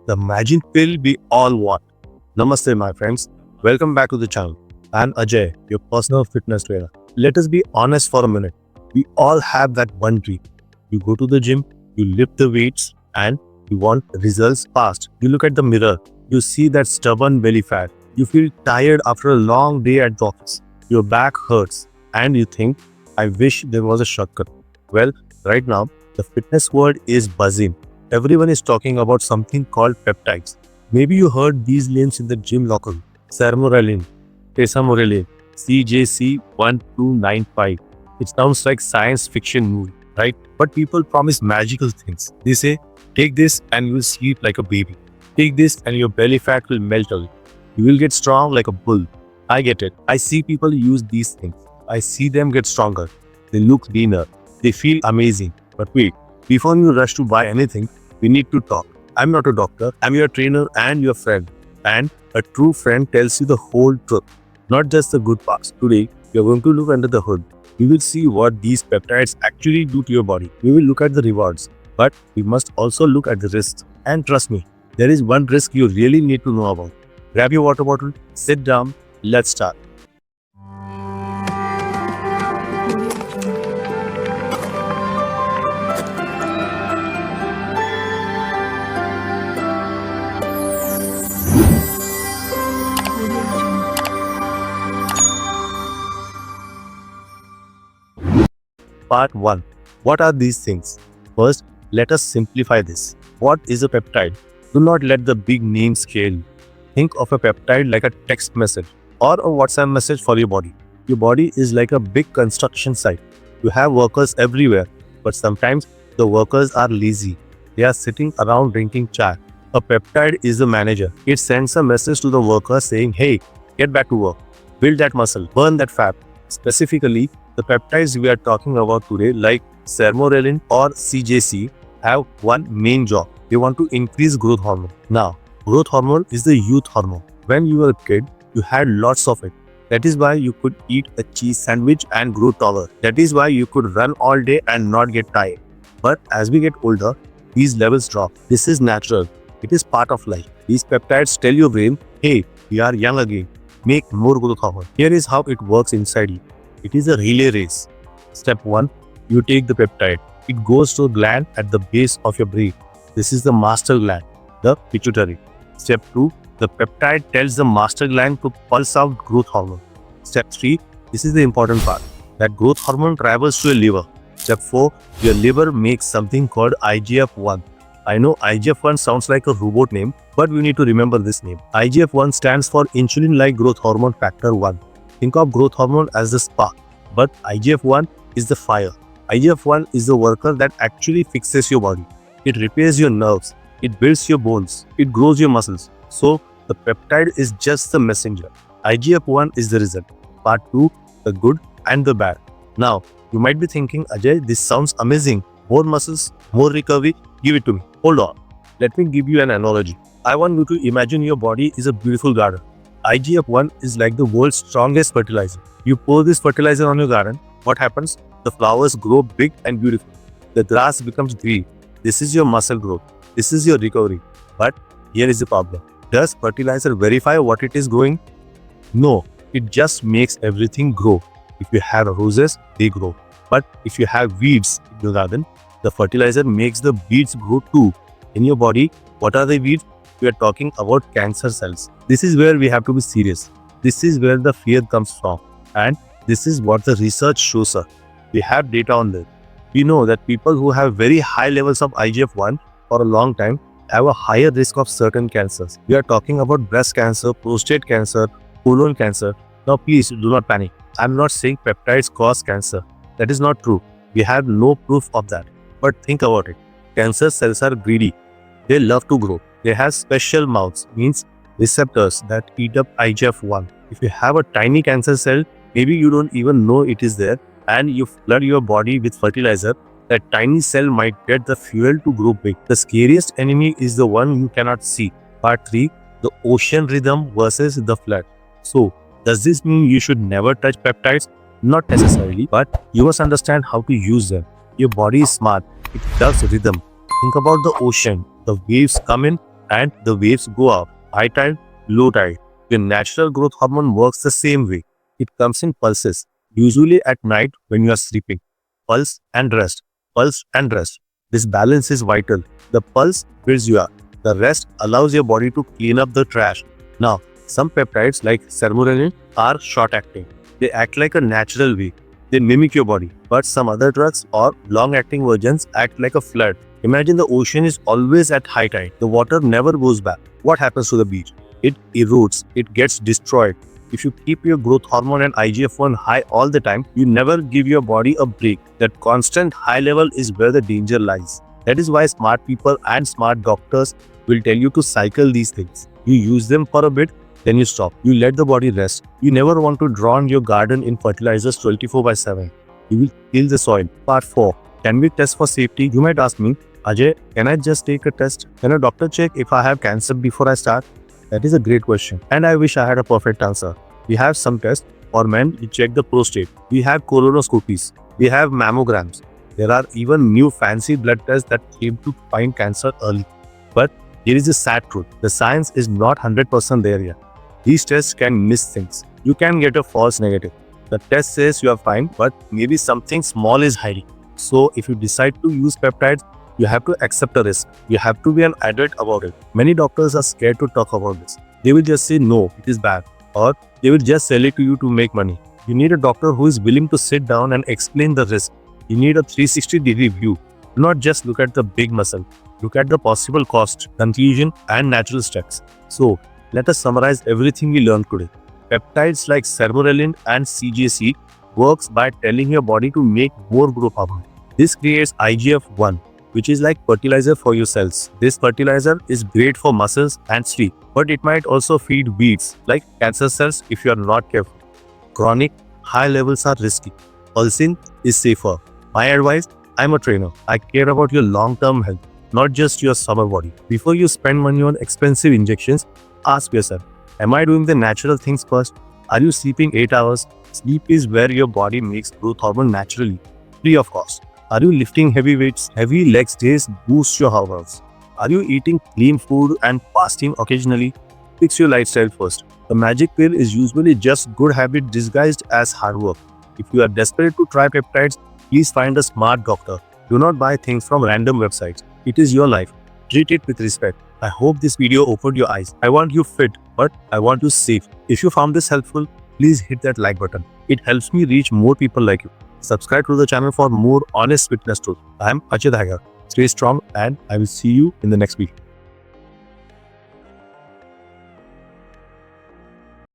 the magic pill we all want. Namaste, my friends. Welcome back to the channel. I'm Ajay, your personal fitness trainer. Let us be honest for a minute. We all have that one dream. You go to the gym, you lift the weights, and you want results fast. You look at the mirror, you see that stubborn belly fat. You feel tired after a long day at the office. Your back hurts, and you think, I wish there was a shortcut. Well, right now, the fitness world is buzzing. Everyone is talking about something called peptides. Maybe you heard these names in the gym locker. Sermorelin, CJC-1295. It sounds like science fiction movie, right? But people promise magical things. They say, take this and you will sleep like a baby. Take this and your belly fat will melt away. You will get strong like a bull. I get it. I see people use these things. I see them get stronger. They look leaner. They feel amazing. But wait, before you rush to buy anything, we need to talk. I'm not a doctor. I'm your trainer and your friend. And a true friend tells you the whole truth, not just the good parts. Today, we are going to look under the hood. We will see what these peptides actually do to your body. We will look at the rewards, but we must also look at the risks. And trust me, there is one risk you really need to know about. Grab your water bottle, sit down, let's start. Part 1. What are these things? First, let us simplify this. What is a peptide? Do not let the big names scare you. Think of a peptide like a text message or a WhatsApp message for your body. Your body is like a big construction site. You have workers everywhere, but sometimes the workers are lazy. They are sitting around drinking chai. A peptide is the manager. It sends a message to the worker saying, hey, get back to work. Build that muscle. Burn that fat. Specifically, the peptides we are talking about today, like Sermorelin or CJC, have one main job. They want to increase growth hormone. Now, growth hormone is the youth hormone. When you were a kid, you had lots of it. That is why you could eat a cheese sandwich and grow taller. That is why you could run all day and not get tired. But as we get older, these levels drop. This is natural. It is part of life. These peptides tell your brain, hey, we are young again. Make more growth hormone. Here is how it works inside you. It is a relay race. Step 1. You take the peptide. It goes to a gland at the base of your brain. This is the master gland, the pituitary. Step 2. The peptide tells the master gland to pulse out growth hormone. Step 3. This is the important part. That growth hormone travels to your liver. Step 4. Your liver makes something called IGF-1. I know IGF-1 sounds like a robot name, but we need to remember this name. IGF-1 stands for insulin-like growth hormone factor 1. Think of growth hormone as the spark, but IGF-1 is the fire. IGF-1 is the worker that actually fixes your body. It repairs your nerves, it builds your bones, it grows your muscles. So, the peptide is just the messenger. IGF-1 is the result. Part 2, the good and the bad. Now, you might be thinking, Ajay, this sounds amazing. More muscles, more recovery, give it to me. Hold on. Let me give you an analogy. I want you to imagine your body is a beautiful garden. IGF-1 is like the world's strongest fertilizer. You pour this fertilizer on your garden, what happens? The flowers grow big and beautiful. The grass becomes green. This is your muscle growth. This is your recovery. But here is the problem. Does fertilizer verify what it is growing? No, it just makes everything grow. If you have roses, they grow. But if you have weeds in your garden, the fertilizer makes the weeds grow too. In your body, what are the weeds? We are talking about cancer cells. This is where we have to be serious. This is where the fear comes from. And this is what the research shows us. We have data on this. We know that people who have very high levels of IGF-1 for a long time have a higher risk of certain cancers. We are talking about breast cancer, prostate cancer, colon cancer. Now please do not panic. I'm not saying peptides cause cancer. That is not true. We have no proof of that. But think about it. Cancer cells are greedy. They love to grow. They have special mouths, means receptors that eat up IGF-1. If you have a tiny cancer cell, maybe you don't even know it is there, and you flood your body with fertilizer, that tiny cell might get the fuel to grow big. The scariest enemy is the one you cannot see. Part 3. The ocean rhythm versus the flood. So, does this mean you should never touch peptides? Not necessarily, but you must understand how to use them. Your body is smart. It does rhythm. Think about the ocean. The waves come in, and the waves go up. High tide, low tide. Your natural growth hormone works the same way. It comes in pulses, usually at night when you are sleeping. Pulse and rest. Pulse and rest. This balance is vital. The pulse builds you up. The rest allows your body to clean up the trash. Now, some peptides like Sermorelin are short-acting. They act like a natural way. They mimic your body. But some other drugs or long-acting versions act like a flood. Imagine the ocean is always at high tide. The water never goes back. What happens to the beach? It erodes. It gets destroyed. If you keep your growth hormone and IGF-1 high all the time, you never give your body a break. That constant high level is where the danger lies. That is why smart people and smart doctors will tell you to cycle these things. You use them for a bit, then you stop. You let the body rest. You never want to drown your garden in fertilizers 24/7. You will kill the soil. Part 4. Can we test for safety? You might ask me, Ajay, can I just take a test? Can a doctor check if I have cancer before I start? That is a great question, and I wish I had a perfect answer. We have some tests. For men, we check the prostate. We have colonoscopies. We have mammograms. There are even new fancy blood tests that aim to find cancer early. But here is the sad truth. The science is not 100% there yet. These tests can miss things. You can get a false negative. The test says you are fine, but maybe something small is hiding. So if you decide to use peptides, you have to accept a risk. You have to be an adult about it. Many doctors are scared to talk about this. They will just say, no, it is bad. Or they will just sell it to you to make money. You need a doctor who is willing to sit down and explain the risk. You need a 360-degree view. Do not just look at the big muscle. Look at the possible cost, confusion, and natural steps. So, let us summarize everything we learned today. Peptides like Sermorelin and CJC works by telling your body to make more growth hormone. This creates IGF-1, which is like fertilizer for your cells. This fertilizer is great for muscles and sleep, but it might also feed weeds like cancer cells if you are not careful. Chronic, high levels are risky. Pulsing is safer. My advice, I'm a trainer. I care about your long-term health, not just your summer body. Before you spend money on expensive injections, ask yourself, am I doing the natural things first? Are you sleeping 8 hours? Sleep is where your body makes growth hormone naturally, free of cost. Are you lifting heavy weights? Heavy legs days boost your hormones. Are you eating clean food and fasting occasionally? Fix your lifestyle first. The magic pill is usually just good habit disguised as hard work. If you are desperate to try peptides, please find a smart doctor. Do not buy things from random websites. It is your life. Treat it with respect. I hope this video opened your eyes. I want you fit, but I want you safe. If you found this helpful, please hit that like button. It helps me reach more people like you. Subscribe to the channel for more honest fitness truth. I am Ajay Dhaygave. Stay strong and I will see you in the next video.